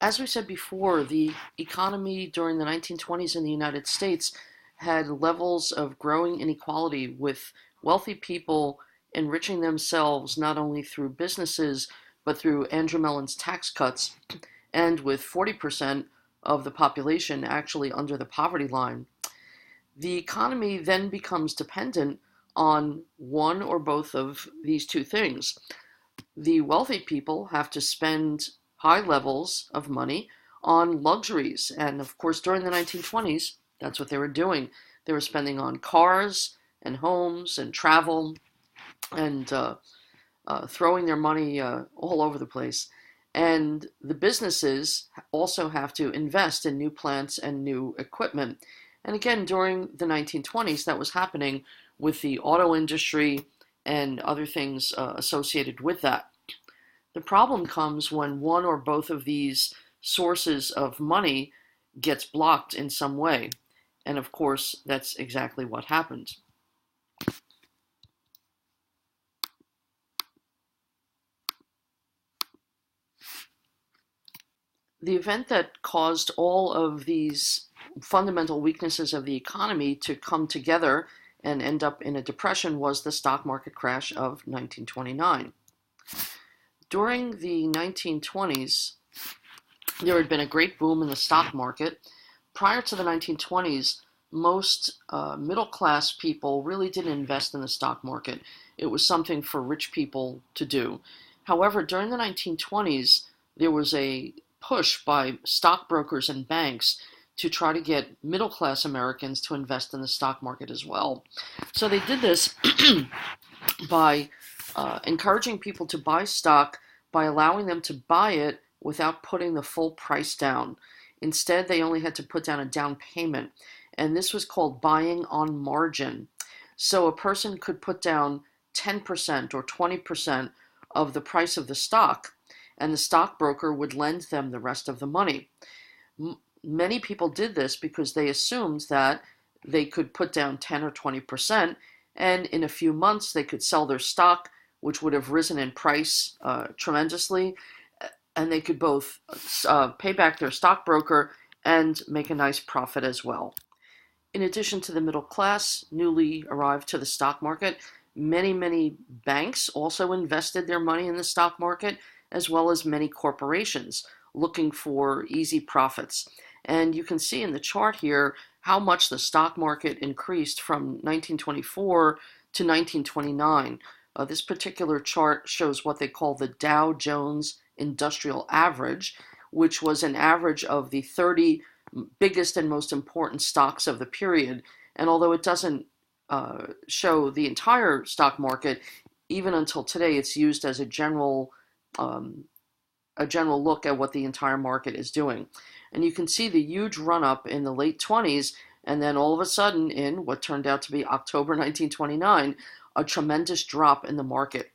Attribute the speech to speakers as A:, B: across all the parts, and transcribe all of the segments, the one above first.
A: As we said before, the economy during the 1920s in the United States had levels of growing inequality, with wealthy people enriching themselves not only through businesses but through Andrew Mellon's tax cuts, and with 40% of the population actually under the poverty line. The economy then becomes dependent on one or both of these two things. The wealthy people have to spend high levels of money on luxuries. And of course, during the 1920s, that's what they were doing. They were spending on cars and homes and travel and throwing their money all over the place. And the businesses also have to invest in new plants and new equipment. And again, during the 1920s, that was happening with the auto industry and other things associated with that. The problem comes when one or both of these sources of money gets blocked in some way. And of course, that's exactly what happened. The event that caused all of these fundamental weaknesses of the economy to come together and end up in a depression was the stock market crash of 1929. During the 1920s, there had been a great boom in the stock market. Prior to the 1920s, most middle class people really didn't invest in the stock market. It was something for rich people to do. However, during the 1920s, there was a push by stockbrokers and banks to try to get middle class Americans to invest in the stock market as well. So they did this by encouraging people to buy stock by allowing them to buy it without putting the full price down. Instead, they only had to put down a down payment, and this was called buying on margin. So a person could put down 10% or 20% of the price of the stock, and the stockbroker would lend them the rest of the money. Many people did this because they assumed that they could put down 10 or 20%, and in a few months they could sell their stock, which would have risen in price tremendously, and they could both pay back their stockbroker and make a nice profit as well. In addition to the middle class newly arrived to the stock market, many banks also invested their money in the stock market, as well as many corporations looking for easy profits. And you can see in the chart here how much the stock market increased from 1924 to 1929. This particular chart shows what they call the Dow Jones Industrial Average, which was an average of the 30 biggest and most important stocks of the period. And although it doesn't show the entire stock market, even until today, it's used as a general look at what the entire market is doing. And you can see the huge run-up in the late 20s, and then all of a sudden, in what turned out to be October 1929, a tremendous drop in the market.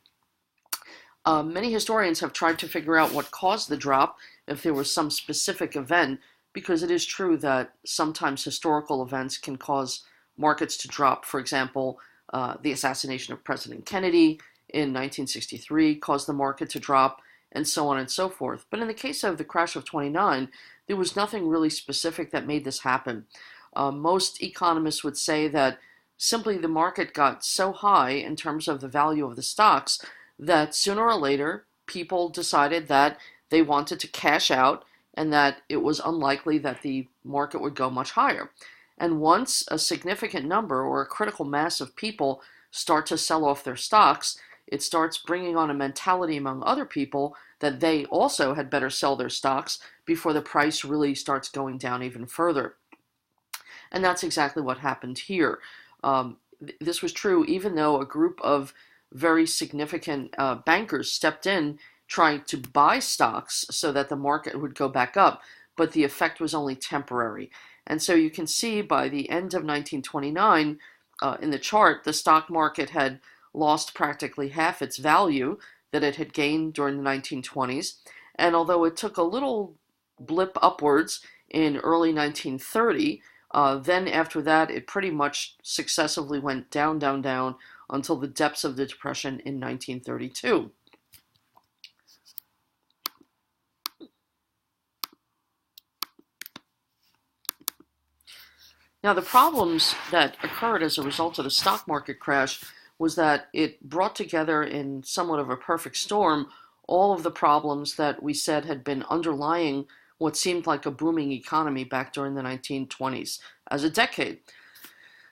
A: Many historians have tried to figure out what caused the drop, if there was some specific event, because it is true that sometimes historical events can cause markets to drop. For example, the assassination of President Kennedy in 1963 caused the market to drop, and so on and so forth. But in the case of the crash of 29, there was nothing really specific that made this happen. Most economists would say that simply the market got so high in terms of the value of the stocks that sooner or later people decided that they wanted to cash out and that it was unlikely that the market would go much higher. And once a significant number or a critical mass of people start to sell off their stocks, it starts bringing on a mentality among other people that they also had better sell their stocks before the price really starts going down even further. And that's exactly what happened here. This was true even though a group of very significant bankers stepped in trying to buy stocks so that the market would go back up, but the effect was only temporary. And so you can see by the end of 1929, in the chart, the stock market had lost practically half its value that it had gained during the 1920s. And although it took a little blip upwards in early 1930, then after that, it pretty much successively went down until the depths of the Depression in 1932. Now, the problems that occurred as a result of the stock market crash was that it brought together in somewhat of a perfect storm all of the problems that we said had been underlying what seemed like a booming economy back during the 1920s as a decade.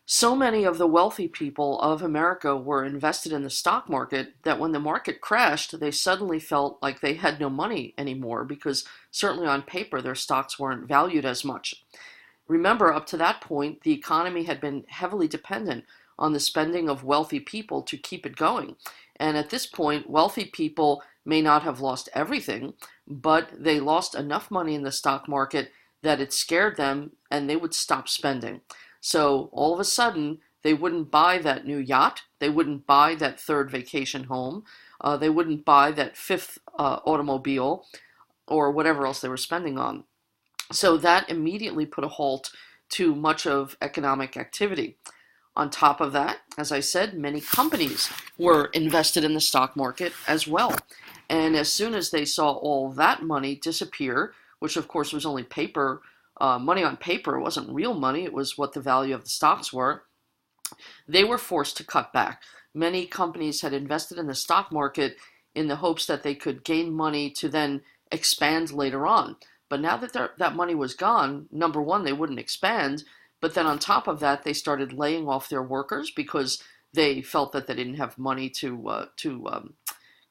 A: So many of the wealthy people of America were invested in the stock market that when the market crashed, they suddenly felt like they had no money anymore because certainly on paper their stocks weren't valued as much. Remember, up to that point, the economy had been heavily dependent on the spending of wealthy people to keep it going. And at this point, wealthy people may not have lost everything, but they lost enough money in the stock market that it scared them and they would stop spending. So all of a sudden, they wouldn't buy that new yacht, they wouldn't buy that third vacation home, they wouldn't buy that fifth automobile or whatever else they were spending on. So that immediately put a halt to much of economic activity. On top of that, as I said, many companies were invested in the stock market as well. And as soon as they saw all that money disappear, which of course was only paper, money on paper, it wasn't real money, it was what the value of the stocks were, they were forced to cut back. Many companies had invested in the stock market in the hopes that they could gain money to then expand later on. But now that that money was gone, number one, they wouldn't expand. But then on top of that, they started laying off their workers because they felt that they didn't have money to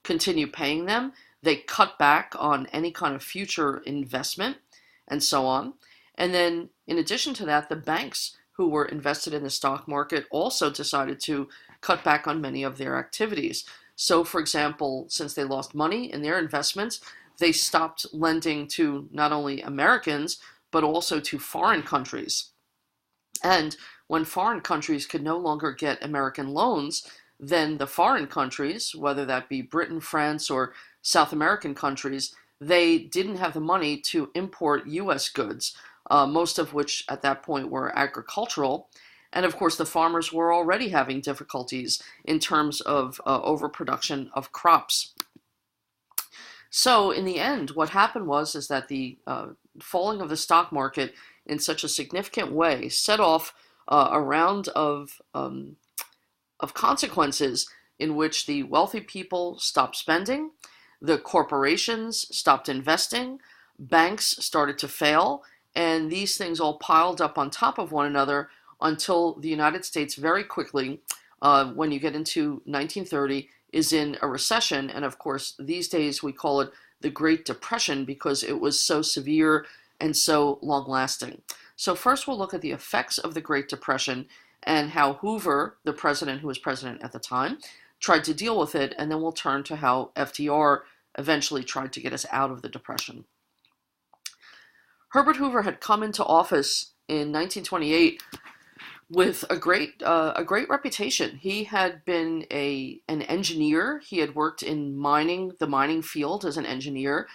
A: continue paying them. They cut back on any kind of future investment and so on. And then, in addition to that, the banks who were invested in the stock market also decided to cut back on many of their activities. So, for example, since they lost money in their investments, they stopped lending to not only Americans, but also to foreign countries. And when foreign countries could no longer get American loans, then the foreign countries, whether that be Britain, France, or South American countries, they didn't have the money to import U.S. goods, most of which at that point were agricultural. And of course, the farmers were already having difficulties in terms of overproduction of crops. So in the end, what happened was is that the falling of the stock market in such a significant way set off a round of consequences in which the wealthy people stopped spending, the corporations stopped investing, banks started to fail, and these things all piled up on top of one another until the United States very quickly, when you get into 1930, is in a recession. And of course, these days we call it the Great Depression because it was so severe and so long lasting. So first we'll look at the effects of the Great Depression and how Hoover, the president who was president at the time, tried to deal with it, and then we'll turn to how FDR eventually tried to get us out of the Depression. Herbert Hoover had come into office in 1928 with a great reputation. He had been an engineer. He had worked in the mining field as an engineer.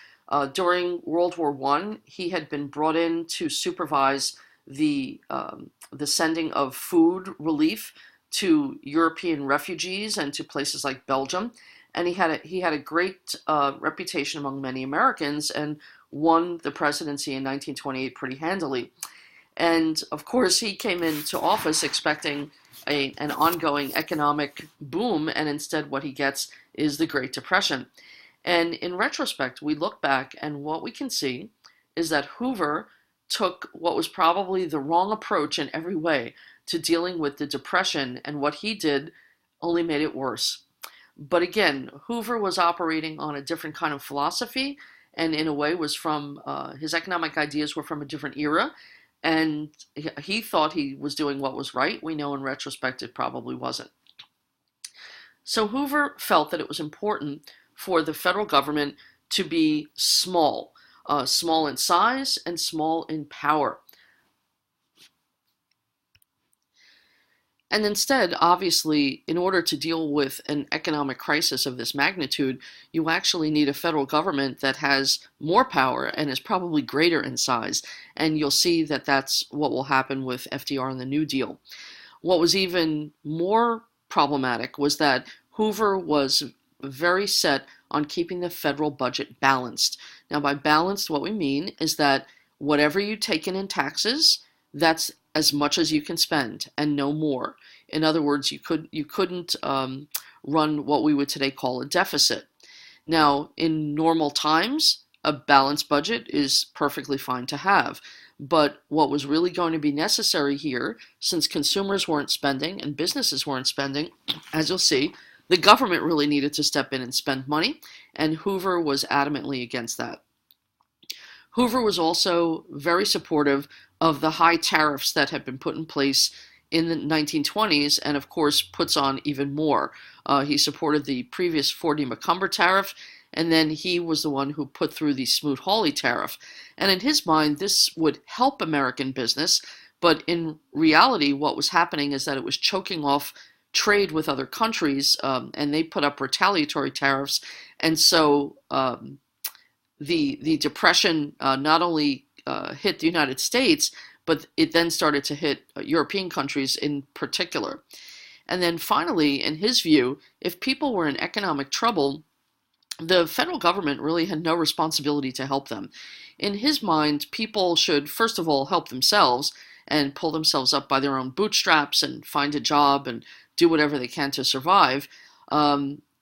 A: During World War I, he had been brought in to supervise the sending of food relief to European refugees and to places like Belgium. And he had a great reputation among many Americans and won the presidency in 1928 pretty handily. And of course, he came into office expecting an ongoing economic boom, and instead what he gets is the Great Depression. And in retrospect, we look back and what we can see is that Hoover took what was probably the wrong approach in every way to dealing with the Depression, and what he did only made it worse. But again, Hoover was operating on a different kind of philosophy, and in a way was from his economic ideas were from a different era, and he thought he was doing what was right. We know in retrospect it probably wasn't. So Hoover felt that it was important for the federal government to be small, small in size and small in power. And instead, obviously, in order to deal with an economic crisis of this magnitude, you actually need a federal government that has more power and is probably greater in size. And you'll see that that's what will happen with FDR and the New Deal. What was even more problematic was that Hoover was very set on keeping the federal budget balanced. Now, by balanced, what we mean is that whatever you take in taxes, that's as much as you can spend and no more. In other words, you couldn't run what we would today call a deficit. Now, in normal times, a balanced budget is perfectly fine to have. But what was really going to be necessary here, since consumers weren't spending and businesses weren't spending, as you'll see, the government really needed to step in and spend money, and Hoover was adamantly against that. Hoover was also very supportive of the high tariffs that had been put in place in the 1920s, and of course puts on even more. He supported the previous Forty-Macumber tariff, and then he was the one who put through the Smoot-Hawley tariff. And in his mind, this would help American business, but in reality, what was happening is that it was choking off trade with other countries, and they put up retaliatory tariffs, and so the depression not only hit the United States, but it then started to hit European countries in particular. And then finally, in his view, if people were in economic trouble, the federal government really had no responsibility to help them. In his mind, people should, first of all, help themselves and pull themselves up by their own bootstraps and find a job and do whatever they can to survive.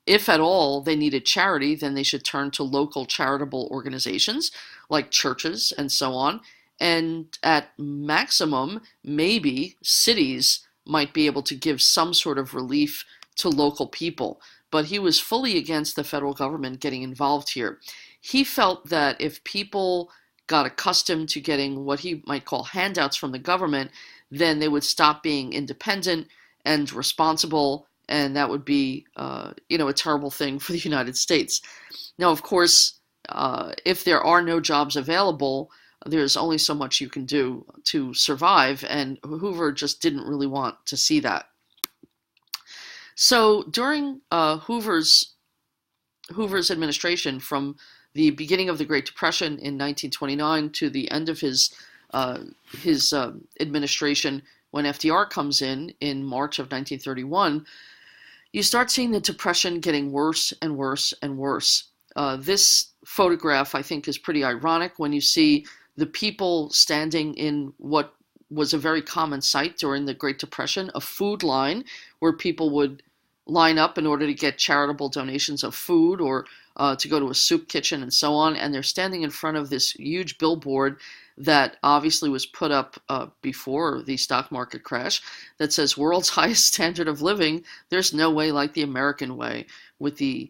A: If at all they needed charity, then they should turn to local charitable organizations like churches and so on. And at maximum, maybe cities might be able to give some sort of relief to local people. But he was fully against the federal government getting involved here. He felt that if people got accustomed to getting what he might call handouts from the government, then they would stop being independent and responsible, and that would be, a terrible thing for the United States. Now, of course, if there are no jobs available, there's only so much you can do to survive, and Hoover just didn't really want to see that. So during Hoover's administration, from the beginning of the Great Depression in 1929 to the end of his administration, when FDR comes in March of 1931, you start seeing the Depression getting worse and worse and worse. This photograph, I think, is pretty ironic when you see the people standing in what was a very common sight during the Great Depression, a food line where people would line up in order to get charitable donations of food or to go to a soup kitchen and so on. And they're standing in front of this huge billboard that obviously was put up before the stock market crash that says world's highest standard of living. There's no way like the American way, with the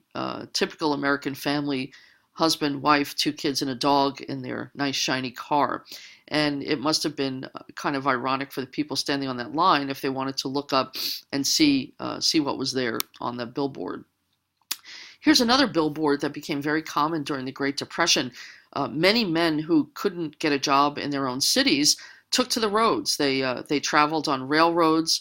A: typical American family, husband, wife, 2 kids, and a dog in their nice shiny car. And it must have been kind of ironic for the people standing on that line if they wanted to look up and see what was there on the billboard. Here's another billboard that became very common during the Great Depression. Many men who couldn't get a job in their own cities took to the roads. They traveled on railroads,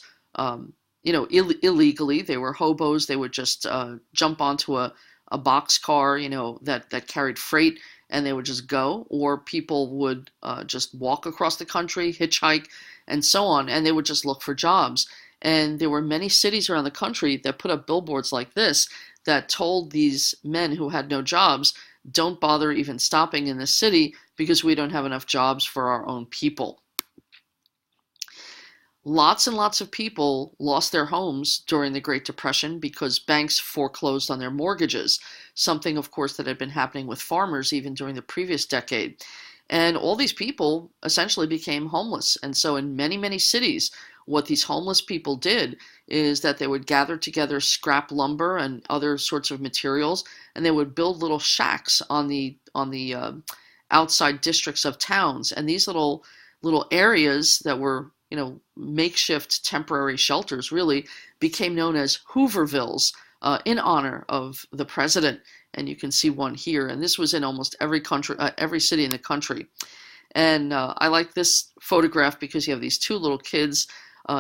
A: illegally. They were hobos. They would just jump onto a boxcar, that carried freight, and they would just go. Or people would just walk across the country, hitchhike, and so on, and they would just look for jobs. And there were many cities around the country that put up billboards like this that told these men who had no jobs, don't bother even stopping in the city because we don't have enough jobs for our own people. Lots and lots of people lost their homes during the Great Depression because banks foreclosed on their mortgages, something, of course, that had been happening with farmers even during the previous decade. And all these people essentially became homeless. And so in many, many cities, what these homeless people did is that they would gather together scrap lumber and other sorts of materials, and they would build little shacks on the outside districts of towns. And these little areas that were makeshift temporary shelters really became known as Hoovervilles in honor of the president. And you can see one here. And this was in almost every city in the country. And I like this photograph because you have these 2 little kids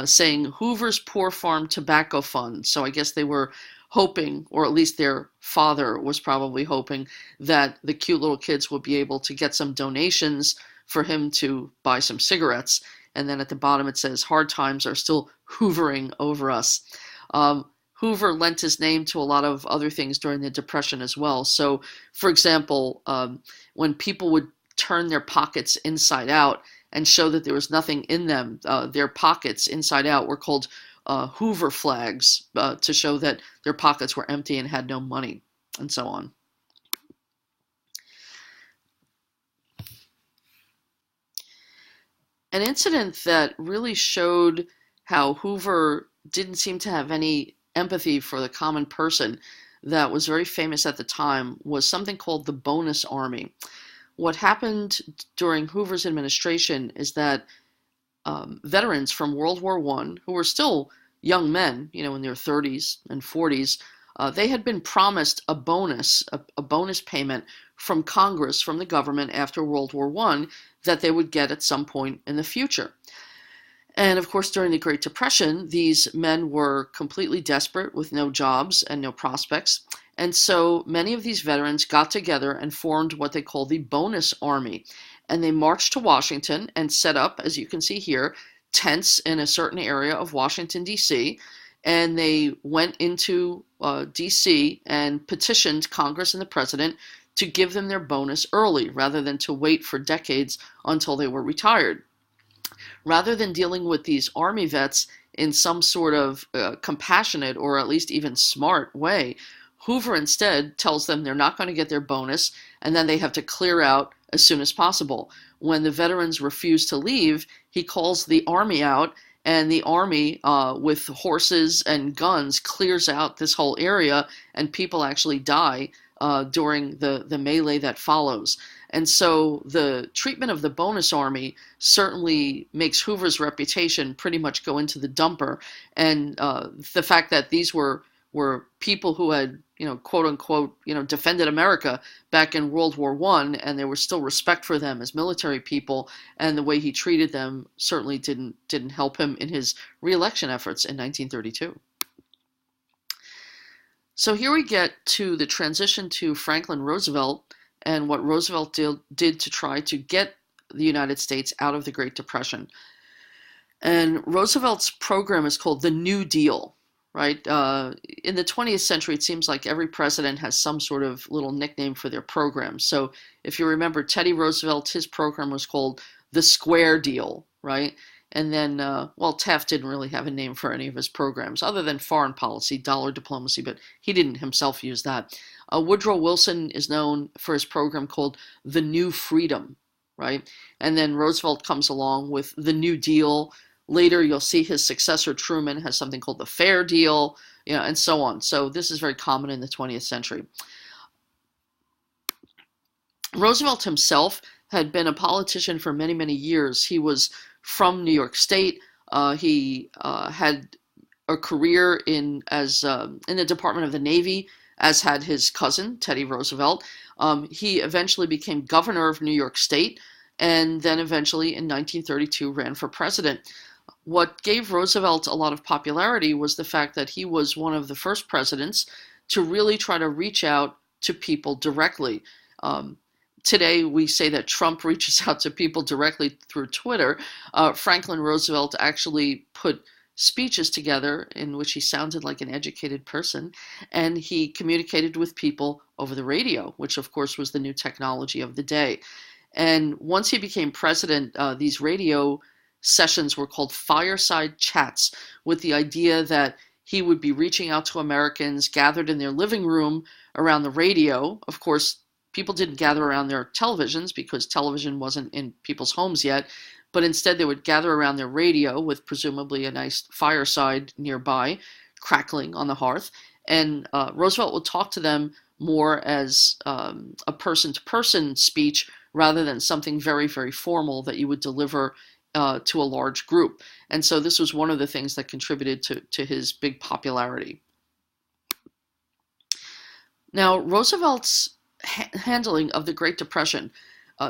A: saying Hoover's Poor Farm Tobacco Fund. So I guess they were hoping, or at least their father was probably hoping, that the cute little kids would be able to get some donations for him to buy some cigarettes. And then at the bottom it says, hard times are still hoovering over us. Hoover lent his name to a lot of other things during the Depression as well. So, for example, when people would turn their pockets inside out and show that there was nothing in them. Their pockets inside out were called Hoover flags to show that their pockets were empty and had no money, and so on. An incident that really showed how Hoover didn't seem to have any empathy for the common person that was very famous at the time was something called the Bonus Army. What happened during Hoover's administration is that veterans from World War I, who were still young men, in their 30s and 40s, they had been promised a bonus payment from Congress, from the government after World War I, that they would get at some point in the future. And of course, during the Great Depression, these men were completely desperate with no jobs and no prospects. And so many of these veterans got together and formed what they call the Bonus Army. And they marched to Washington and set up, as you can see here, tents in a certain area of Washington, D.C., and they went into D.C. and petitioned Congress and the president to give them their bonus early, rather than to wait for decades until they were retired. Rather than dealing with these Army vets in some sort of compassionate or at least even smart way, Hoover instead tells them they're not going to get their bonus, and then they have to clear out as soon as possible. When the veterans refuse to leave, he calls the Army out, and the Army, with horses and guns, clears out this whole area, and people actually die during the melee that follows. And so the treatment of the Bonus Army certainly makes Hoover's reputation pretty much go into the dumper. And the fact that these were people who had, quote unquote, defended America back in World War I, and there was still respect for them as military people, and the way he treated them certainly didn't help him in his re-election efforts in 1932. So here we get to the transition to Franklin Roosevelt and what Roosevelt did to try to get the United States out of the Great Depression. And Roosevelt's program is called the New Deal, right? In the 20th century, it seems like every president has some sort of little nickname for their program. So if you remember Teddy Roosevelt, his program was called the Square Deal, right? And then, Taft didn't really have a name for any of his programs other than foreign policy, dollar diplomacy, but he didn't himself use that. Woodrow Wilson is known for his program called the New Freedom, right? And then Roosevelt comes along with the New Deal. Later, you'll see his successor, Truman, has something called the Fair Deal, and so on. So this is very common in the 20th century. Roosevelt himself had been a politician for many, many years. He was from New York State. He had a career in the Department of the Navy, as had his cousin, Teddy Roosevelt. He eventually became governor of New York State, and then eventually in 1932 ran for president. What gave Roosevelt a lot of popularity was the fact that he was one of the first presidents to really try to reach out to people directly. Today, we say that Trump reaches out to people directly through Twitter. Franklin Roosevelt actually put speeches together in which he sounded like an educated person, and he communicated with people over the radio, which of course was the new technology of the day. And once he became president, these radio sessions were called fireside chats, with the idea that he would be reaching out to Americans gathered in their living room around the radio. Of course, people didn't gather around their televisions because television wasn't in people's homes yet, but instead they would gather around their radio with presumably a nice fireside nearby, crackling on the hearth, and Roosevelt would talk to them more as a person-to-person speech rather than something very, very formal that you would deliver to a large group. And so this was one of the things that contributed to his big popularity. Now, Roosevelt's handling of the Great Depression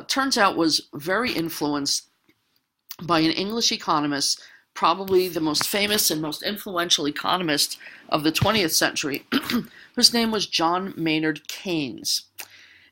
A: turns out was very influenced by an English economist, probably the most famous and most influential economist of the 20th century, whose name was John Maynard Keynes.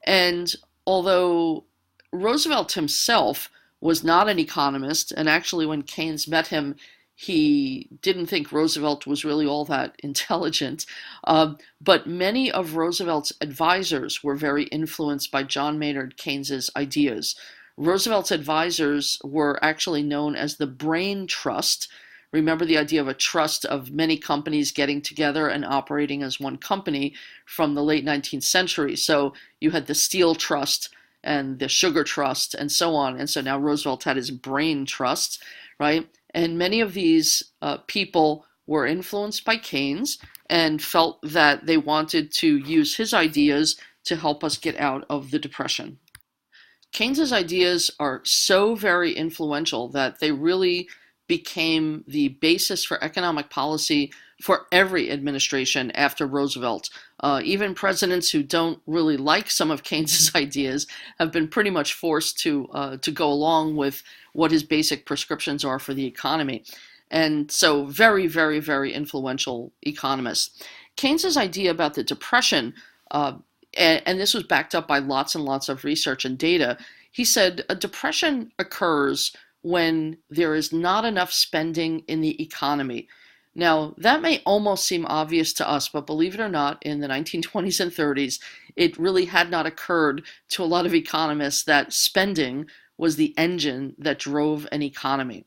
A: And although Roosevelt himself was not an economist, and actually when Keynes met him, he didn't think Roosevelt was really all that intelligent, but many of Roosevelt's advisors were very influenced by John Maynard Keynes's ideas. Roosevelt's advisors were actually known as the Brain Trust. Remember the idea of a trust of many companies getting together and operating as one company from the late 19th century. So you had the Steel Trust and the Sugar Trust and so on. And so now Roosevelt had his Brain Trust, right? And many of these people were influenced by Keynes and felt that they wanted to use his ideas to help us get out of the Depression. Keynes's ideas are so very influential that they really became the basis for economic policy for every administration after Roosevelt. Even presidents who don't really like some of Keynes's ideas have been pretty much forced to go along with what his basic prescriptions are for the economy. And so very, very, very influential economists. Keynes's idea about the Depression, and this was backed up by lots and lots of research and data, he said a depression occurs when there is not enough spending in the economy. Now, that may almost seem obvious to us, but believe it or not, in the 1920s and 30s, it really had not occurred to a lot of economists that spending was the engine that drove an economy.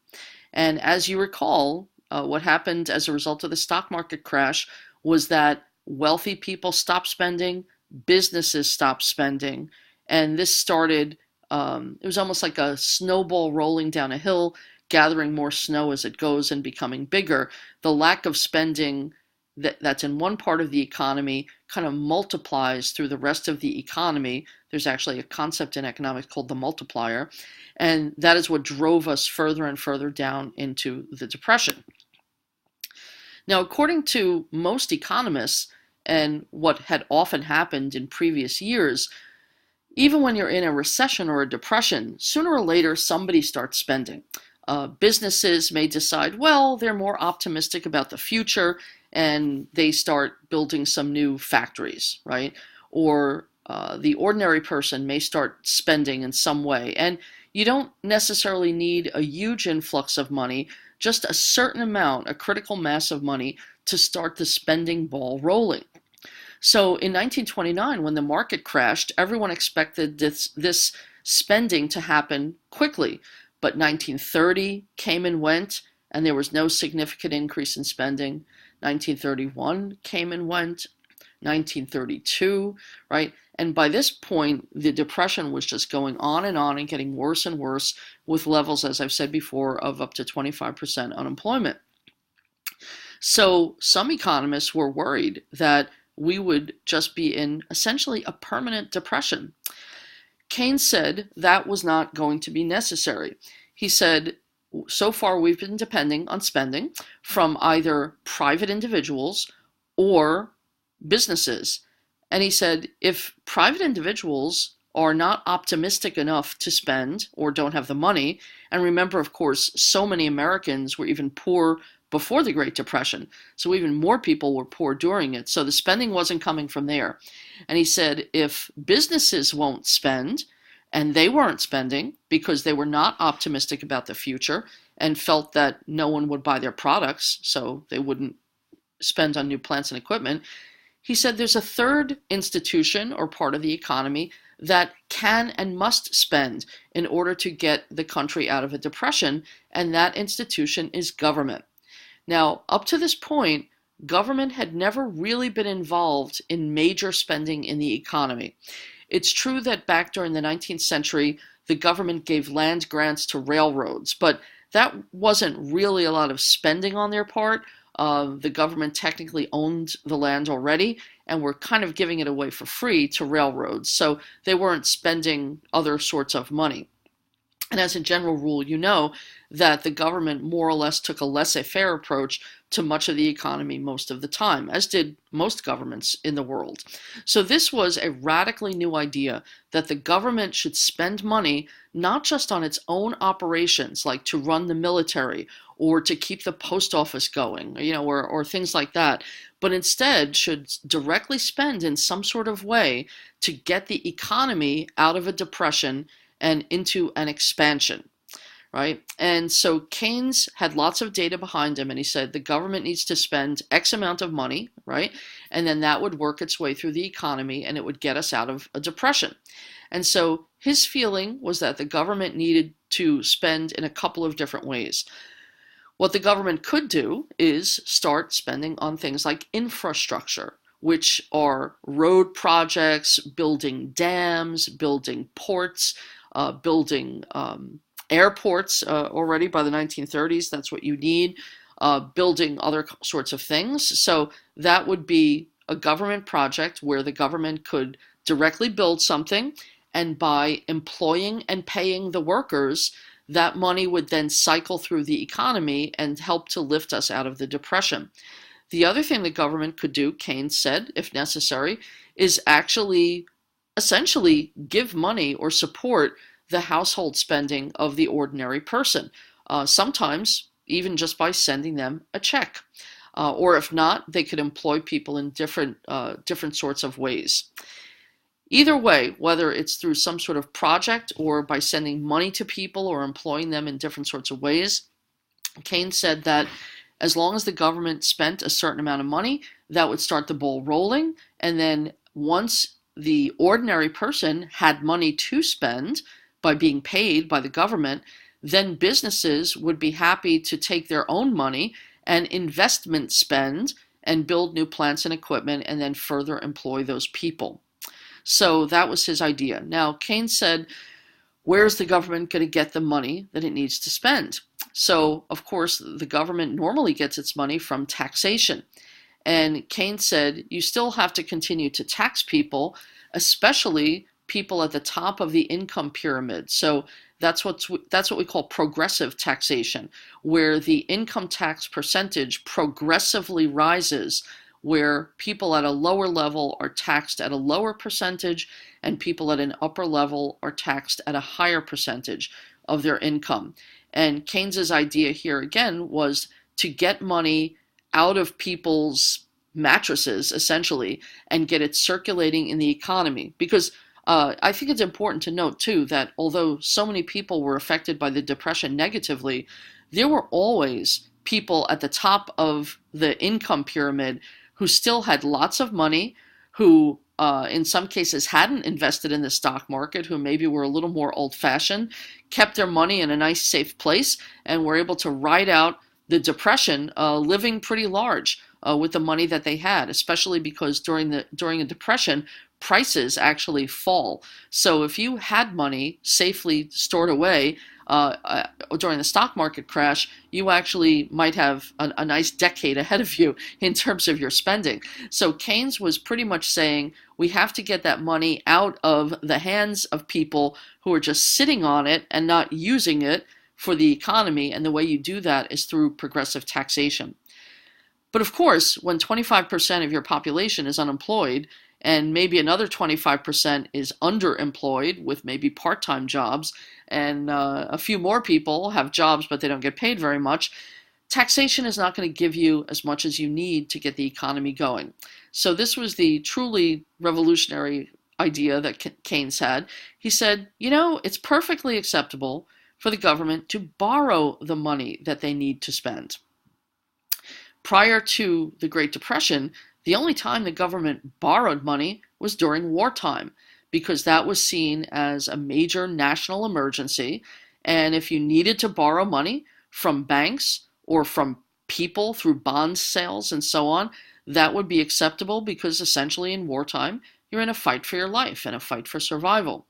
A: And as you recall, what happened as a result of the stock market crash was that wealthy people stopped spending, businesses stopped spending, and this started, it was almost like a snowball rolling down a hill, gathering more snow as it goes and becoming bigger. The lack of spending that's in one part of the economy kind of multiplies through the rest of the economy. There's actually a concept in economics called the multiplier, and that is what drove us further and further down into the Depression. Now, according to most economists, and what had often happened in previous years, even when you're in a recession or a depression, sooner or later somebody starts spending. Businesses may decide, well, they're more optimistic about the future, and they start building some new factories, right? Or the ordinary person may start spending in some way. And you don't necessarily need a huge influx of money, just a certain amount, a critical mass of money to start the spending ball rolling. So in 1929, when the market crashed, everyone expected this spending to happen quickly. But 1930 came and went, and there was no significant increase in spending. 1931 came and went. 1932, right? And by this point, the Depression was just going on and getting worse and worse, with levels, as I've said before, of up to 25% unemployment. So some economists were worried that we would just be in essentially a permanent depression. Keynes said that was not going to be necessary. He said, so far we've been depending on spending from either private individuals or businesses. And he said, if private individuals are not optimistic enough to spend or don't have the money, and remember, of course, so many Americans were even poor before the Great Depression, so even more people were poor during it, so the spending wasn't coming from there. And he said, if businesses won't spend, and they weren't spending because they were not optimistic about the future and felt that no one would buy their products, so they wouldn't spend on new plants and equipment, he said there's a third institution or part of the economy that can and must spend in order to get the country out of a depression, and that institution is government. Now, up to this point, government had never really been involved in major spending in the economy. It's true that back during the 19th century, the government gave land grants to railroads, but that wasn't really a lot of spending on their part. The government technically owned the land already and were kind of giving it away for free to railroads, so they weren't spending other sorts of money. And as a general rule, you know that the government more or less took a laissez-faire approach to much of the economy most of the time, as did most governments in the world. So this was a radically new idea that the government should spend money not just on its own operations, like to run the military or to keep the post office going, or things like that, but instead should directly spend in some sort of way to get the economy out of a depression and into an expansion, right? And so Keynes had lots of data behind him, and he said the government needs to spend X amount of money, right? And then that would work its way through the economy, and it would get us out of a depression. And so His feeling was that the government needed to spend in a couple of different ways. What the government could do is start spending on things like infrastructure, which are road projects, building dams, building ports, building airports already by the 1930s. That's what you need, building other sorts of things. So that would be a government project where the government could directly build something, and by employing and paying the workers, that money would then cycle through the economy and help to lift us out of the Depression. The other thing the government could do, Keynes said, if necessary, is actually essentially give money or support the household spending of the ordinary person, sometimes even just by sending them a check. Or if not, they could employ people in different sorts of ways. Either way, whether it's through some sort of project or by sending money to people or employing them in different sorts of ways, Keynes said that as long as the government spent a certain amount of money, that would start the ball rolling. And then once the ordinary person had money to spend by being paid by the government, then businesses would be happy to take their own money and investment spend and build new plants and equipment and then further employ those people. So that was his idea. Now, Keynes said, where's the government going to get the money that it needs to spend? So, of course, the government normally gets its money from taxation. And Keynes said, you still have to continue to tax people, especially people at the top of the income pyramid. So that's what we call progressive taxation, where the income tax percentage progressively rises, where people at a lower level are taxed at a lower percentage and people at an upper level are taxed at a higher percentage of their income. And Keynes's idea here again was to get money out of people's mattresses, essentially, and get it circulating in the economy. Because I think it's important to note, too, that although so many people were affected by the Depression negatively, there were always people at the top of the income pyramid who still had lots of money, who in some cases hadn't invested in the stock market, who maybe were a little more old-fashioned, kept their money in a nice, safe place, and were able to ride out the Depression living pretty large with the money that they had, especially because during a Depression, prices actually fall. So if you had money safely stored away during the stock market crash, you actually might have a nice decade ahead of you in terms of your spending. So Keynes was pretty much saying we have to get that money out of the hands of people who are just sitting on it and not using it for the economy, and the way you do that is through progressive taxation. But of course, when 25% of your population is unemployed, and maybe another 25% is underemployed with maybe part-time jobs, and a few more people have jobs but they don't get paid very much, taxation is not going to give you as much as you need to get the economy going. So this was the truly revolutionary idea that Keynes had. He said, you know, it's perfectly acceptable for the government to borrow the money that they need to spend. Prior to the Great Depression, the only time the government borrowed money was during wartime, because that was seen as a major national emergency. And if you needed to borrow money from banks or from people through bond sales and so on, that would be acceptable, because essentially in wartime, you're in a fight for your life and a fight for survival.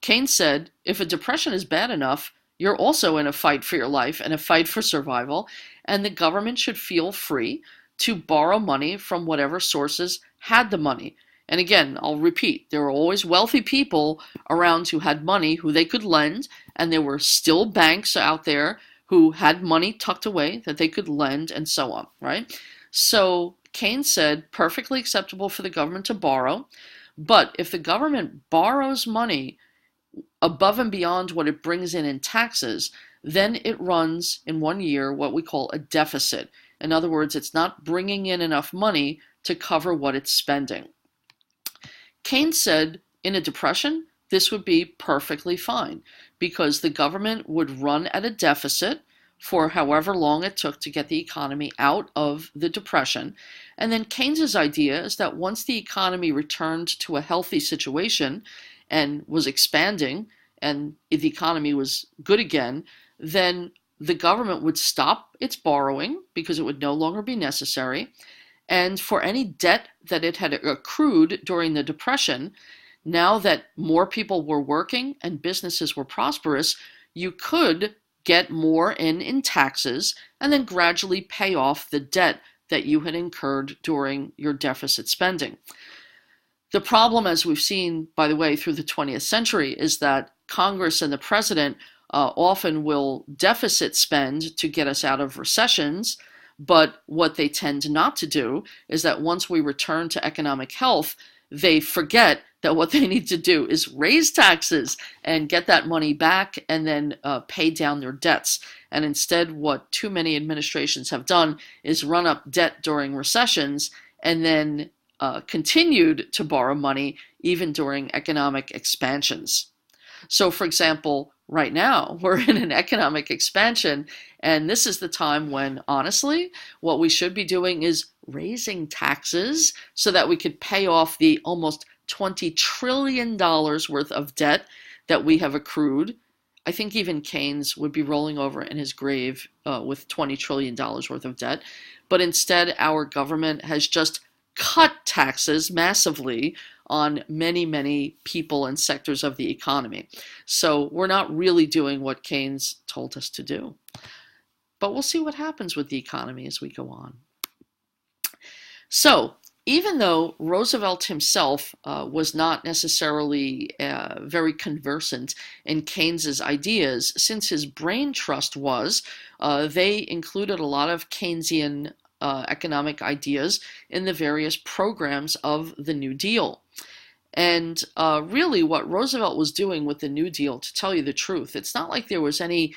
A: Keynes said, if a depression is bad enough, you're also in a fight for your life and a fight for survival, and the government should feel free to borrow money from whatever sources had the money. And again, I'll repeat, there were always wealthy people around who had money who they could lend, and there were still banks out there who had money tucked away that they could lend, and so on, right? So Keynes said, perfectly acceptable for the government to borrow, but if the government borrows money above and beyond what it brings in taxes, then it runs in 1 year what we call a deficit. In other words, it's not bringing in enough money to cover what it's spending. Keynes said in a depression, this would be perfectly fine, because the government would run at a deficit for however long it took to get the economy out of the depression. And then Keynes's idea is that once the economy returned to a healthy situation, and was expanding and the economy was good again, then the government would stop its borrowing because it would no longer be necessary. And for any debt that it had accrued during the Depression, now that more people were working and businesses were prosperous, you could get more in taxes and then gradually pay off the debt that you had incurred during your deficit spending. The problem, as we've seen, by the way, through the 20th century, is that Congress and the president often will deficit spend to get us out of recessions, but what they tend not to do is that once we return to economic health, they forget that what they need to do is raise taxes and get that money back and then pay down their debts. And instead, what too many administrations have done is run up debt during recessions and then continued to borrow money even during economic expansions. So, for example, right now we're in an economic expansion, and this is the time when, honestly, what we should be doing is raising taxes so that we could pay off the almost $20 trillion worth of debt that we have accrued. I think even Keynes would be rolling over in his grave with $20 trillion worth of debt. But instead, our government has just cut taxes massively on many, many people and sectors of the economy. So we're not really doing what Keynes told us to do. But we'll see what happens with the economy as we go on. So even though Roosevelt himself was not necessarily very conversant in Keynes's ideas, since his brain trust was, they included a lot of Keynesian economic ideas in the various programs of the New Deal. And really what Roosevelt was doing with the New Deal, to tell you the truth, it's not like there was any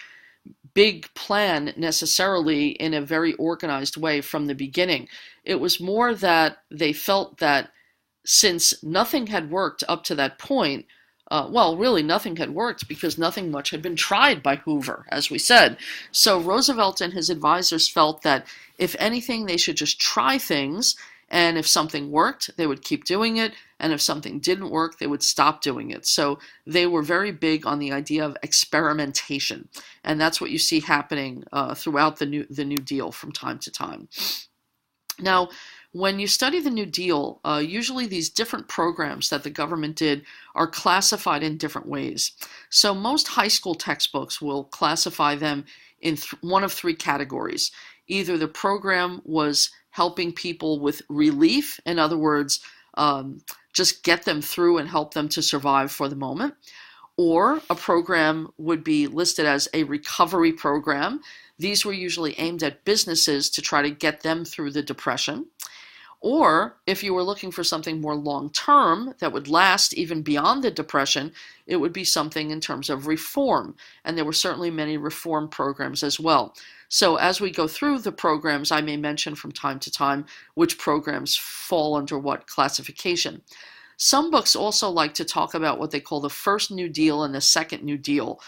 A: big plan necessarily in a very organized way from the beginning. It was more that they felt that since nothing had worked up to that point, well, really nothing had worked because nothing much had been tried by Hoover, as we said. So Roosevelt and his advisors felt that if anything, they should just try things, and if something worked, they would keep doing it, and if something didn't work, they would stop doing it. So they were very big on the idea of experimentation, and that's what you see happening throughout the New Deal from time to time. Now, when you study the New Deal, usually these different programs that the government did are classified in different ways. So most high school textbooks will classify them in one of three categories. Either the program was helping people with relief, in other words, just get them through and help them to survive for the moment, or a program would be listed as a recovery program. These were usually aimed at businesses to try to get them through the Depression. Or if you were looking for something more long-term that would last even beyond the Depression, it would be something in terms of reform. And there were certainly many reform programs as well. So as we go through the programs, I may mention from time to time which programs fall under what classification. Some books also like to talk about what they call the first New Deal and the second New Deal.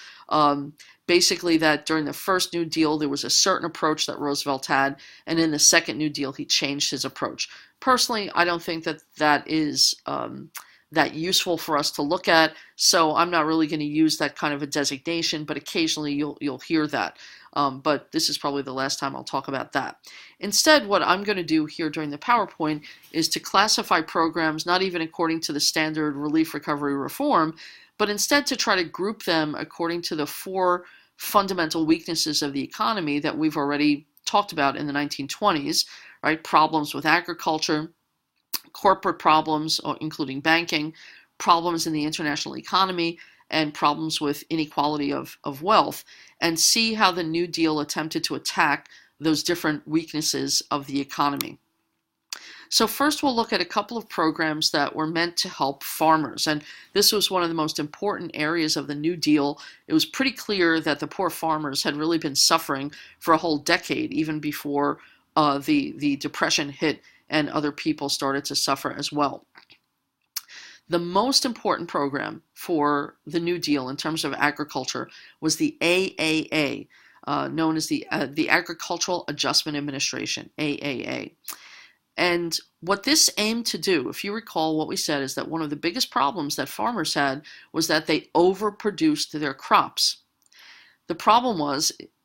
A: Basically that during the first New Deal, there was a certain approach that Roosevelt had, and in the second New Deal, he changed his approach. Personally, I don't think that that is that useful for us to look at, so I'm not really going to use that kind of a designation, but occasionally you'll hear that. But this is probably the last time I'll talk about that. Instead, what I'm going to do here during the PowerPoint is to classify programs not even according to the standard relief, recovery, reform, but instead to try to group them according to the four fundamental weaknesses of the economy that we've already talked about in the 1920s, right? Problems with agriculture, corporate problems, including banking, problems in the international economy, and problems with inequality of wealth, and see how the New Deal attempted to attack those different weaknesses of the economy. So first we'll look at a couple of programs that were meant to help farmers, and this was one of the most important areas of the New Deal. It was pretty clear that the poor farmers had really been suffering for a whole decade, even before the Depression hit and other people started to suffer as well. The most important program for the New Deal in terms of agriculture was the AAA, known as the Agricultural Adjustment Administration, AAA. And what this aimed to do, if you recall what we said, is that one of the biggest problems that farmers had was that they overproduced their crops. The problem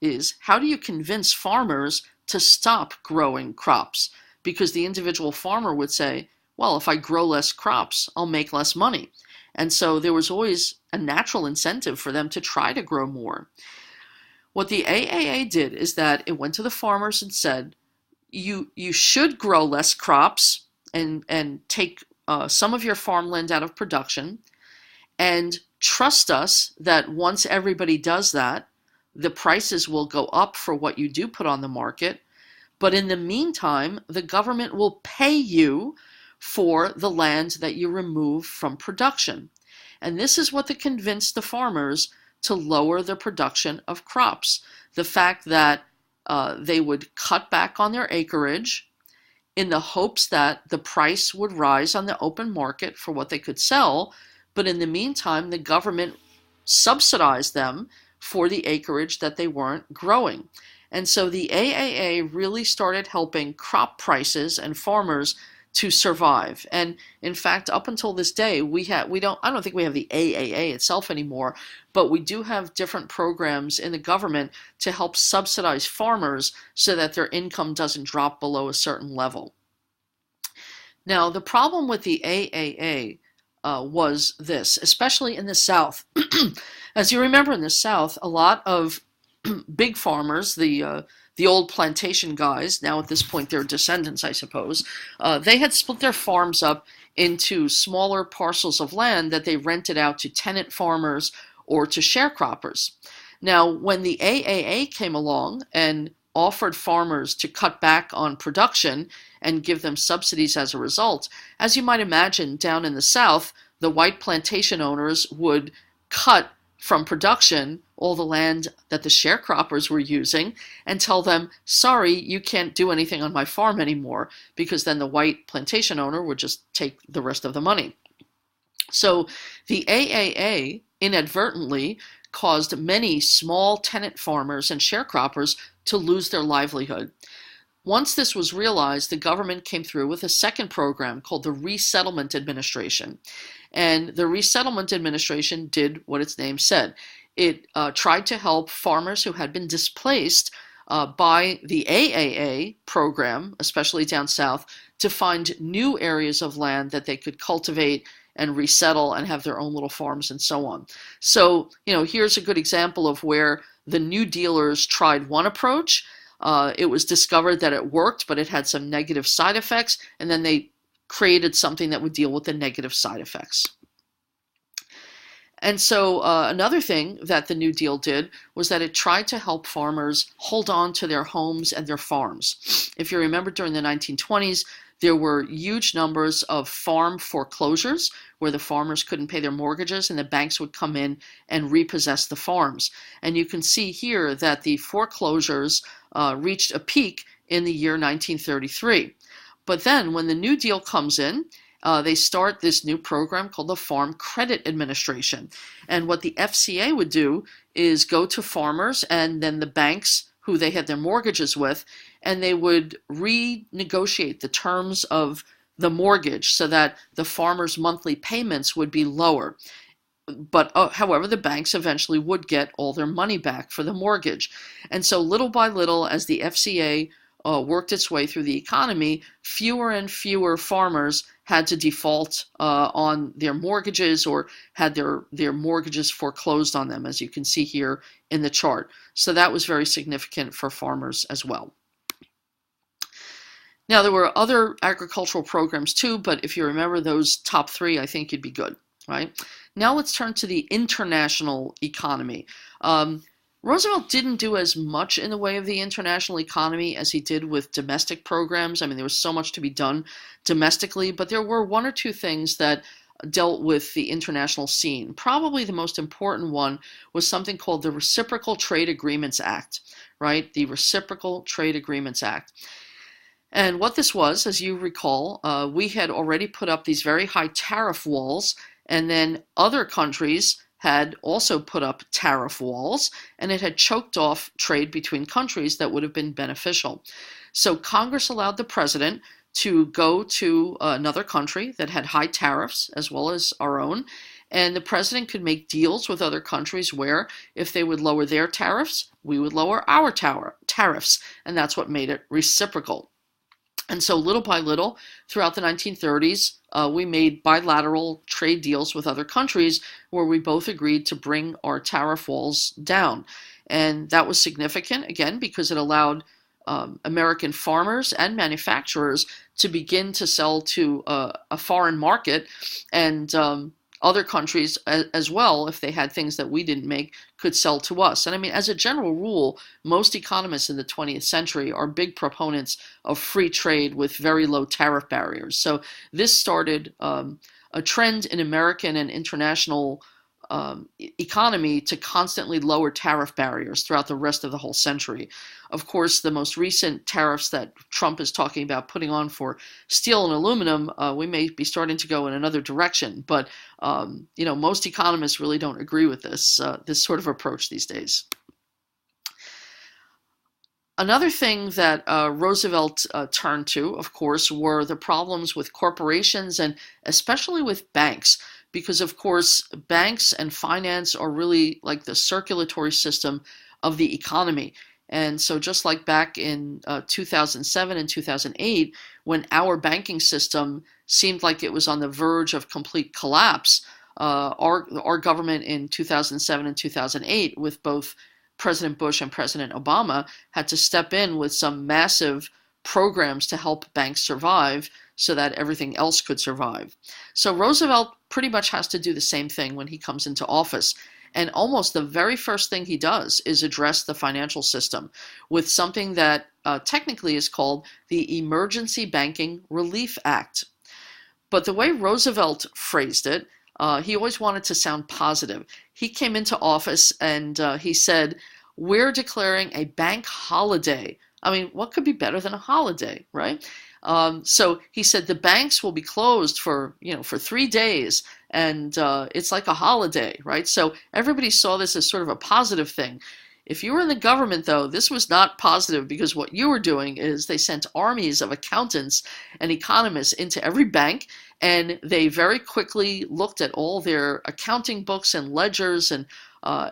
A: is how do you convince farmers to stop growing crops? Because the individual farmer would say, well, if I grow less crops, I'll make less money. And so there was always a natural incentive for them to try to grow more. What the AAA did is that it went to the farmers and said, you should grow less crops and take some of your farmland out of production, and trust us that once everybody does that, the prices will go up for what you do put on the market. But in the meantime, the government will pay you for the land that you remove from production. And this is what convinced the farmers to lower the production of crops. The fact that they would cut back on their acreage in the hopes that the price would rise on the open market for what they could sell, but in the meantime, the government subsidized them for the acreage that they weren't growing. And so the AAA really started helping crop prices and farmers to survive. And in fact, up until this day, I don't think we have the AAA itself anymore, but we do have different programs in the government to help subsidize farmers so that their income doesn't drop below a certain level. Now, the problem with the AAA was this, especially in the South. As you remember, in the South, a lot of big farmers, the old plantation guys, now at this point they're descendants, I suppose, they had split their farms up into smaller parcels of land that they rented out to tenant farmers or to sharecroppers. Now, when the AAA came along and offered farmers to cut back on production and give them subsidies as a result, as you might imagine, down in the South, the white plantation owners would cut from production all the land that the sharecroppers were using and tell them, sorry, you can't do anything on my farm anymore, because then the white plantation owner would just take the rest of the money. So the AAA inadvertently caused many small tenant farmers and sharecroppers to lose their livelihood. Once this was realized, the government came through with a second program called the Resettlement Administration. And the Resettlement Administration did what its name said. It tried to help farmers who had been displaced by the AAA program, especially down south, to find new areas of land that they could cultivate and resettle and have their own little farms and so on. So, here's a good example of where the New Dealers tried one approach. It was discovered that it worked, but it had some negative side effects, and then they created something that would deal with the negative side effects. And so another thing that the New Deal did was that it tried to help farmers hold on to their homes and their farms. If you remember, during the 1920s, there were huge numbers of farm foreclosures where the farmers couldn't pay their mortgages and the banks would come in and repossess the farms. And you can see here that the foreclosures reached a peak in the year 1933. But then when the New Deal comes in, they start this new program called the Farm Credit Administration. And what the FCA would do is go to farmers and then the banks who they had their mortgages with, and they would renegotiate the terms of the mortgage so that the farmers' monthly payments would be lower. But however, the banks eventually would get all their money back for the mortgage. And so little by little, as the FCA worked its way through the economy, fewer and fewer farmers had to default on their mortgages or had their mortgages foreclosed on them, as you can see here in the chart. So that was very significant for farmers as well. Now, there were other agricultural programs too, but if you remember those top three, I think you'd be good, right? Now let's turn to the international economy. Roosevelt didn't do as much in the way of the international economy as he did with domestic programs. I mean, there was so much to be done domestically, but there were one or two things that dealt with the international scene. Probably the most important one was something called the Reciprocal Trade Agreements Act, right? The Reciprocal Trade Agreements Act. And what this was, as you recall, we had already put up these very high tariff walls, and then other countries had also put up tariff walls, and it had choked off trade between countries that would have been beneficial. So Congress allowed the president to go to another country that had high tariffs as well as our own. And the president could make deals with other countries where if they would lower their tariffs, we would lower our tariffs. And that's what made it reciprocal. And so little by little, throughout the 1930s, we made bilateral trade deals with other countries where we both agreed to bring our tariff walls down. And that was significant, again, because it allowed American farmers and manufacturers to begin to sell to a foreign market, and other countries as well, if they had things that we didn't make, could sell to us. And I mean, as a general rule, most economists in the 20th century are big proponents of free trade with very low tariff barriers. So this started a trend in American and international economy to constantly lower tariff barriers throughout the rest of the whole century. Of course, the most recent tariffs that Trump is talking about putting on for steel and aluminum, we may be starting to go in another direction. But most economists really don't agree with this sort of approach these days. Another thing that Roosevelt turned to, of course, were the problems with corporations and especially with banks. Because, of course, banks and finance are really like the circulatory system of the economy. And so just like back in 2007 and 2008, when our banking system seemed like it was on the verge of complete collapse, our government in 2007 and 2008, with both President Bush and President Obama, had to step in with some massive programs to help banks survive so that everything else could survive. So Roosevelt pretty much has to do the same thing when he comes into office. And almost the very first thing he does is address the financial system with something that technically is called the Emergency Banking Relief Act. But the way Roosevelt phrased it, he always wanted to sound positive. He came into office and he said, "We're declaring a bank holiday." I mean, what could be better than a holiday, right? So he said the banks will be closed for 3 days, and it's like a holiday, right? So everybody saw this as sort of a positive thing. If you were in the government, though, this was not positive, because what you were doing is they sent armies of accountants and economists into every bank, and they very quickly looked at all their accounting books and ledgers and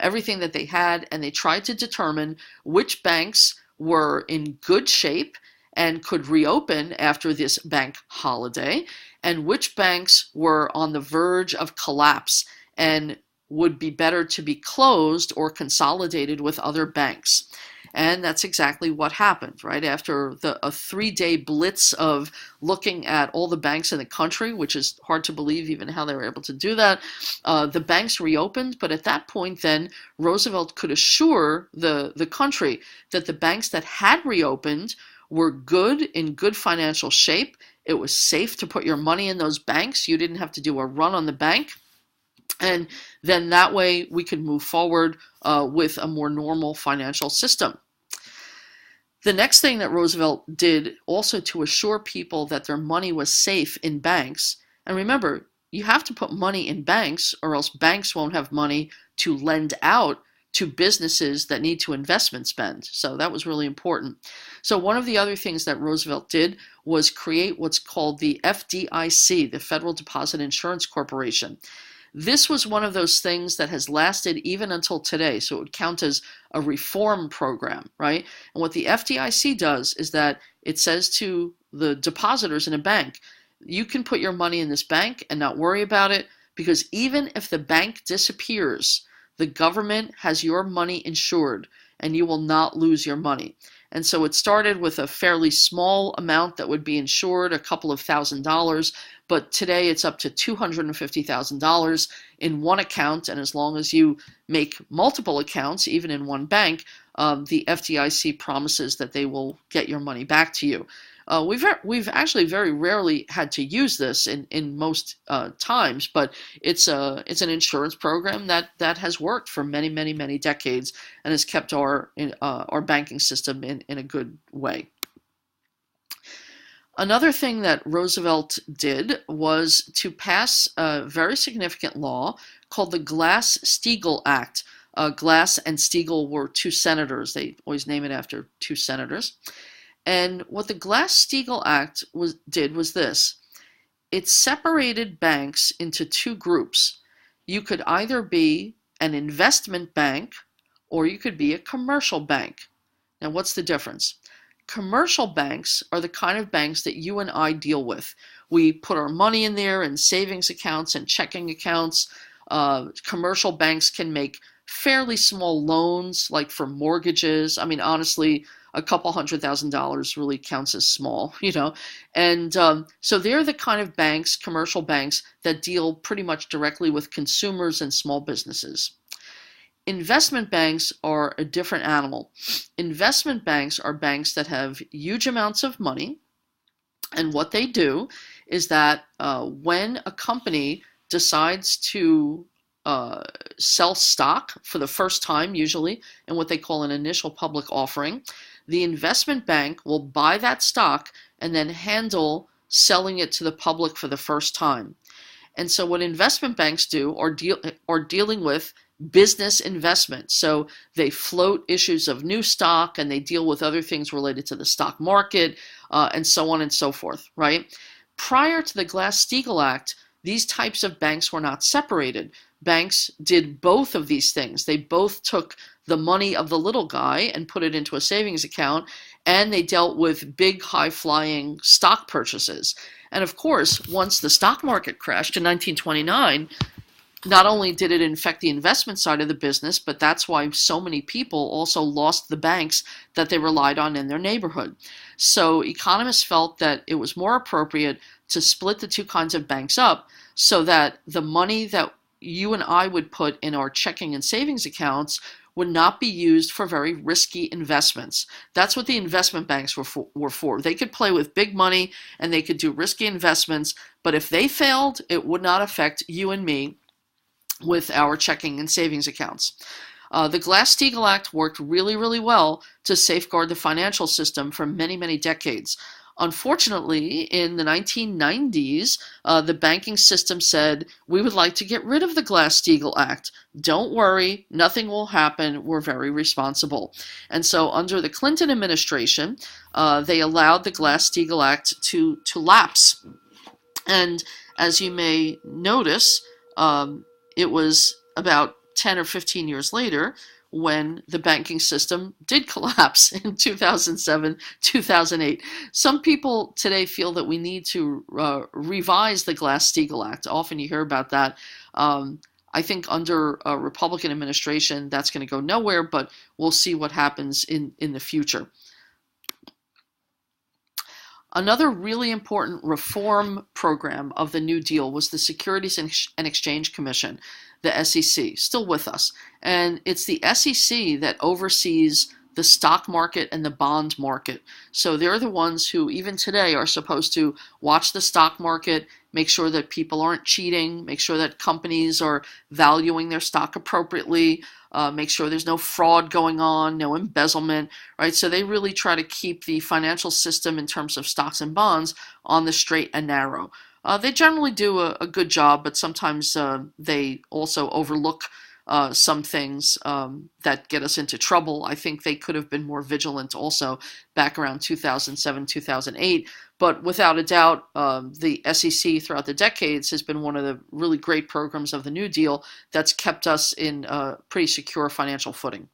A: everything that they had, and they tried to determine which banks were in good shape and could reopen after this bank holiday, and which banks were on the verge of collapse and would be better to be closed or consolidated with other banks. And that's exactly what happened, right? After a 3-day blitz of looking at all the banks in the country, which is hard to believe even how they were able to do that, the banks reopened. But at that point then, Roosevelt could assure the country that the banks that had reopened were good, in good financial shape. It was safe to put your money in those banks. You didn't have to do a run on the bank. And then that way we could move forward with a more normal financial system. The next thing that Roosevelt did also to assure people that their money was safe in banks, and remember, you have to put money in banks or else banks won't have money to lend out to businesses that need to investment spend. So that was really important. So one of the other things that Roosevelt did was create what's called the FDIC, the Federal Deposit Insurance Corporation. This was one of those things that has lasted even until today, so it would count as a reform program, right? And what the FDIC does is that it says to the depositors in a bank, you can put your money in this bank and not worry about it, because even if the bank disappears, the government has your money insured and you will not lose your money. And so it started with a fairly small amount that would be insured, a couple of $1,000s, but today it's up to $250,000 in one account. And as long as you make multiple accounts, even in one bank, the FDIC promises that they will get your money back to you. We've actually very rarely had to use this in most times, but it's an insurance program that has worked for many decades and has kept our banking system in a good way. Another thing that Roosevelt did was to pass a very significant law called the Glass-Steagall Act. Glass and Steagall were two senators. They always name it after two senators. And what the Glass-Steagall Act did was this. It separated banks into two groups. You could either be an investment bank or you could be a commercial bank. Now, what's the difference? Commercial banks are the kind of banks that you and I deal with. We put our money in there in savings accounts and checking accounts. Commercial banks can make fairly small loans, like for mortgages. I mean, honestly, a couple $100,000 really counts as small, you know. And so they're the kind of banks, commercial banks, that deal pretty much directly with consumers and small businesses. Investment banks are a different animal. Investment banks are banks that have huge amounts of money, and what they do is that when a company decides to sell stock for the first time, usually, in what they call an initial public offering, the investment bank will buy that stock and then handle selling it to the public for the first time. And so what investment banks do are dealing with business investment. So they float issues of new stock and they deal with other things related to the stock market and so on and so forth, right? Prior to the Glass-Steagall Act, these types of banks were not separated. Banks did both of these things. They both took the money of the little guy and put it into a savings account, and they dealt with big, high-flying stock purchases. And of course, once the stock market crashed in 1929, not only did it infect the investment side of the business, but that's why so many people also lost the banks that they relied on in their neighborhood. So economists felt that it was more appropriate to split the two kinds of banks up so that the money that you and I would put in our checking and savings accounts would not be used for very risky investments. That's what the investment banks were for. They could play with big money and they could do risky investments, but if they failed, it would not affect you and me with our checking and savings accounts. The Glass-Steagall Act worked really, really well to safeguard the financial system for many, many decades. Unfortunately, in the 1990s, the banking system said, we would like to get rid of the Glass-Steagall Act. Don't worry, nothing will happen. We're very responsible. And so under the Clinton administration, they allowed the Glass-Steagall Act to lapse. And as you may notice, it was about 10 or 15 years later when the banking system did collapse in 2007, 2008. Some people today feel that we need to revise the Glass-Steagall Act. Often you hear about that. I think under a Republican administration, that's going to go nowhere, but we'll see what happens in the future. Another really important reform program of the New Deal was the Securities and Exchange Commission, the SEC, still with us. And it's the SEC that oversees the stock market and the bond market. So they're the ones who, even today, are supposed to watch the stock market, make sure that people aren't cheating, make sure that companies are valuing their stock appropriately, make sure there's no fraud going on, no embezzlement, right? So they really try to keep the financial system in terms of stocks and bonds on the straight and narrow. They generally do a good job, but sometimes they also overlook some things that get us into trouble. I think they could have been more vigilant also back around 2007, 2008. But without a doubt, the SEC throughout the decades has been one of the really great programs of the New Deal that's kept us in a pretty secure financial footing.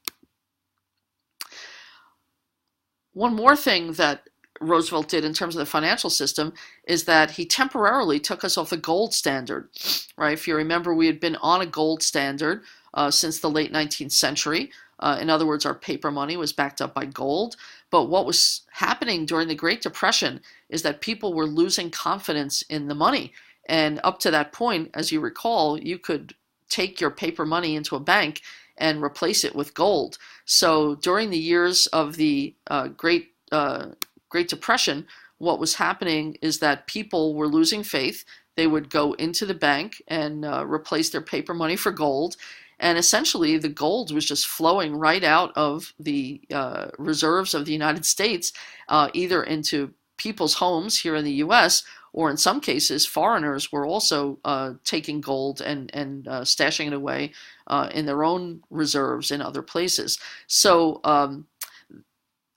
A: One more thing that Roosevelt did in terms of the financial system is that he temporarily took us off the gold standard, right? If you remember, we had been on a gold standard since the late 19th century. In other words, our paper money was backed up by gold. But what was happening during the Great Depression is that people were losing confidence in the money. And up to that point, as you recall, you could take your paper money into a bank and replace it with gold. So during the years of the Great Depression, what was happening is that people were losing faith. They would go into the bank and replace their paper money for gold. And essentially, the gold was just flowing right out of the reserves of the United States, either into people's homes here in the U.S., or in some cases, foreigners were also taking gold and stashing it away in their own reserves in other places. So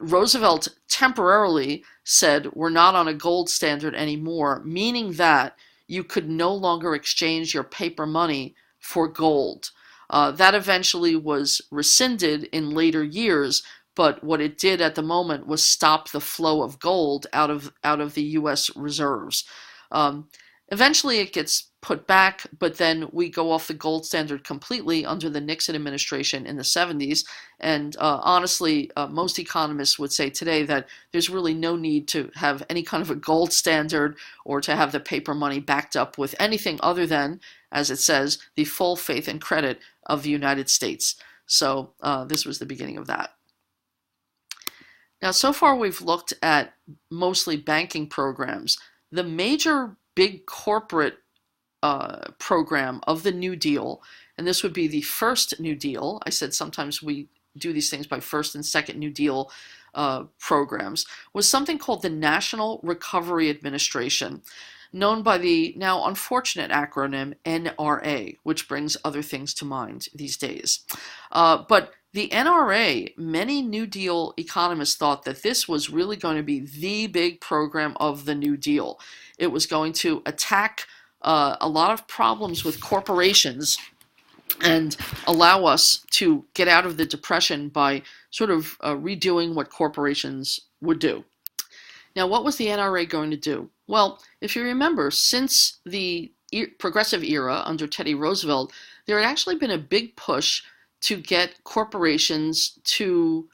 A: Roosevelt temporarily said we're not on a gold standard anymore, meaning that you could no longer exchange your paper money for gold. That eventually was rescinded in later years, but what it did at the moment was stop the flow of gold out of the U.S. reserves. Um, Eventually it gets put back, but then we go off the gold standard completely under the Nixon administration in the 70s. And honestly, most economists would say today that there's really no need to have any kind of a gold standard or to have the paper money backed up with anything other than, as it says, the full faith and credit of the United States. So this was the beginning of that. Now, so far we've looked at mostly banking programs. The major big corporate program of the New Deal, and this would be the first New Deal. I said sometimes we do these things by first and second New Deal programs, was something called the National Recovery Administration, known by the now unfortunate acronym NRA, which brings other things to mind these days. But the NRA, many New Deal economists thought that this was really going to be the big program of the New Deal. It was going to attack a lot of problems with corporations and allow us to get out of the Depression by sort of redoing what corporations would do. Now, what was the NRA going to do? Well, if you remember, since the progressive era under Teddy Roosevelt, there had actually been a big push to get corporations to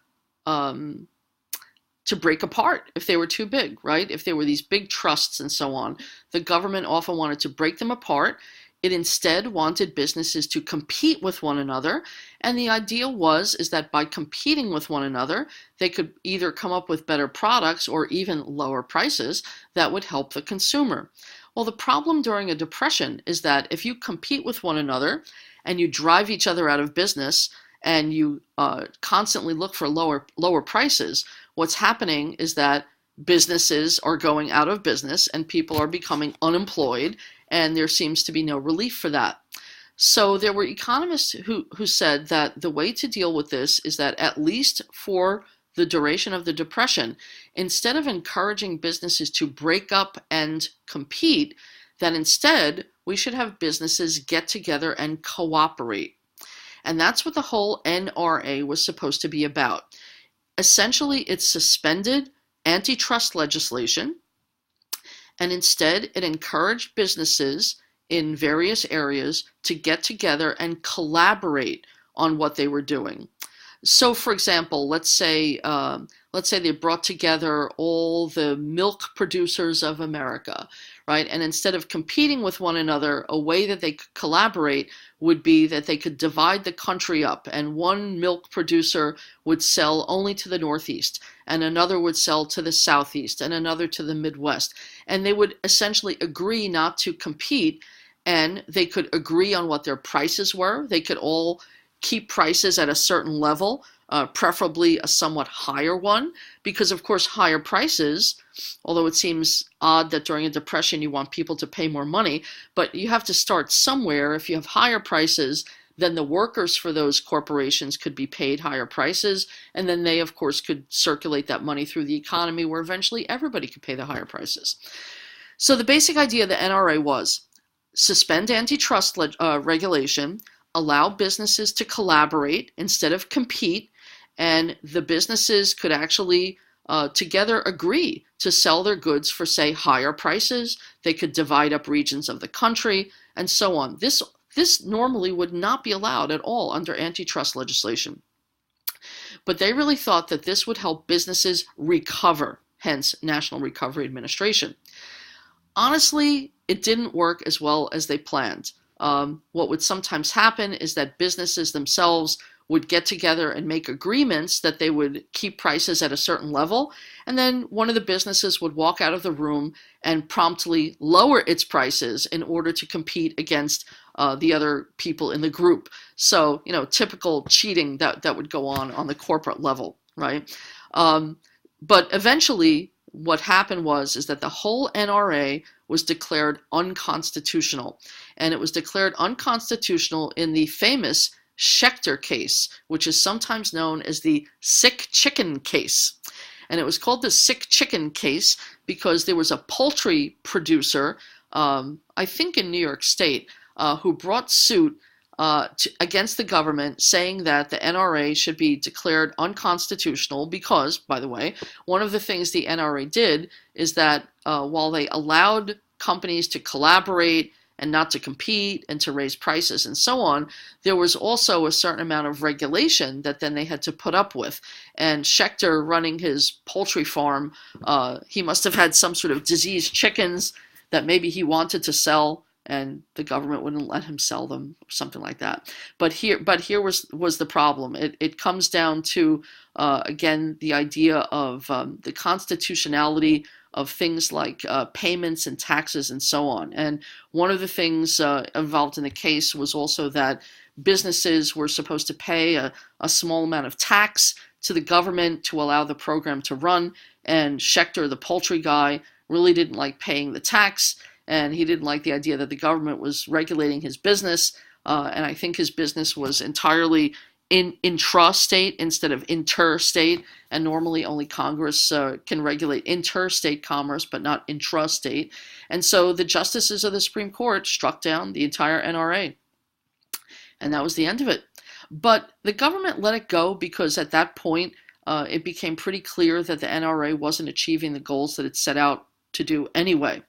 A: break apart if they were too big, right? If there were these big trusts and so on, the government often wanted to break them apart. It instead wanted businesses to compete with one another, and the idea is that by competing with one another, they could either come up with better products or even lower prices that would help the consumer. Well, the problem during a depression is that if you compete with one another and you drive each other out of business and you constantly look for lower prices, what's happening is that businesses are going out of business and people are becoming unemployed, and there seems to be no relief for that. So there were economists who said that the way to deal with this is that at least for the duration of the Depression, instead of encouraging businesses to break up and compete, that instead we should have businesses get together and cooperate. And that's what the whole NRA was supposed to be about. Essentially, it suspended antitrust legislation, and instead it encouraged businesses in various areas to get together and collaborate on what they were doing. So, for example, let's say they brought together all the milk producers of America, right? And instead of competing with one another, a way that they could collaborate would be that they could divide the country up, and one milk producer would sell only to the Northeast, and another would sell to the Southeast, and another to the Midwest. And they would essentially agree not to compete, and they could agree on what their prices were. They could all keep prices at a certain level, preferably a somewhat higher one, because of course higher prices, although it seems odd that during a depression you want people to pay more money, but you have to start somewhere. If you have higher prices, then the workers for those corporations could be paid higher prices, and then they of course could circulate that money through the economy where eventually everybody could pay the higher prices. So the basic idea of the NRA was suspend antitrust regulation, allow businesses to collaborate instead of compete, and the businesses could actually together agree to sell their goods for, say, higher prices. They could divide up regions of the country and so on. This normally would not be allowed at all under antitrust legislation. But they really thought that this would help businesses recover, hence National Recovery Administration. Honestly, it didn't work as well as they planned. What would sometimes happen is that businesses themselves would get together and make agreements that they would keep prices at a certain level, and then one of the businesses would walk out of the room and promptly lower its prices in order to compete against the other people in the group. So, typical cheating that would go on the corporate level, right? But eventually, what happened is that the whole NRA was declared unconstitutional, and it was declared unconstitutional in the famous Schechter case, which is sometimes known as the sick chicken case. And it was called the sick chicken case because there was a poultry producer, I think in New York State, who brought suit against the government, saying that the NRA should be declared unconstitutional because, by the way, one of the things the NRA did is that while they allowed companies to collaborate and not to compete and to raise prices and so on, there was also a certain amount of regulation that then they had to put up with. And Schechter, running his poultry farm, he must have had some sort of diseased chickens that maybe he wanted to sell, and the government wouldn't let him sell them, or something like that. But here was the problem. It comes down to again the idea of the constitutionality of things like payments and taxes and so on. And one of the things involved in the case was also that businesses were supposed to pay a small amount of tax to the government to allow the program to run. And Schechter, the poultry guy, really didn't like paying the tax, and he didn't like the idea that the government was regulating his business. And I think his business was entirely intrastate instead of interstate, and normally only Congress can regulate interstate commerce, but not intrastate. And so the justices of the Supreme Court struck down the entire NRA, and that was the end of it. But the government let it go because at that point it became pretty clear that the NRA wasn't achieving the goals that it set out to do anyway.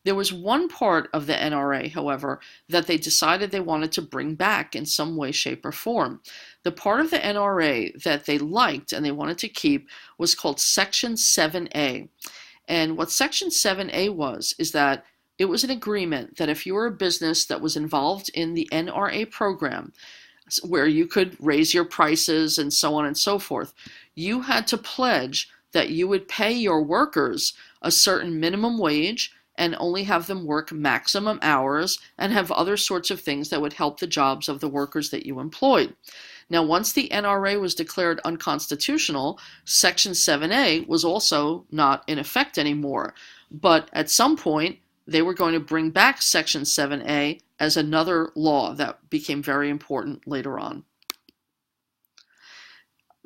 A: There was one part of the NRA, however, that they decided they wanted to bring back in some way, shape, or form. The part of the NRA that they liked and they wanted to keep was called Section 7A. And what Section 7A was is that it was an agreement that if you were a business that was involved in the NRA program, where you could raise your prices and so on and so forth, you had to pledge that you would pay your workers a certain minimum wage and only have them work maximum hours and have other sorts of things that would help the jobs of the workers that you employed. Now, once the NRA was declared unconstitutional, Section 7A was also not in effect anymore. But at some point, they were going to bring back Section 7A as another law that became very important later on.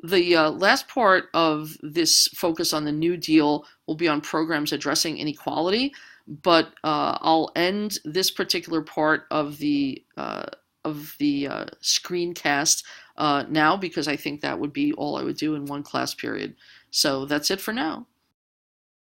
A: The last part of this focus on the New Deal will be on programs addressing inequality, but I'll end this particular part of the screencast now because I think that would be all I would do in one class period. So that's it for now.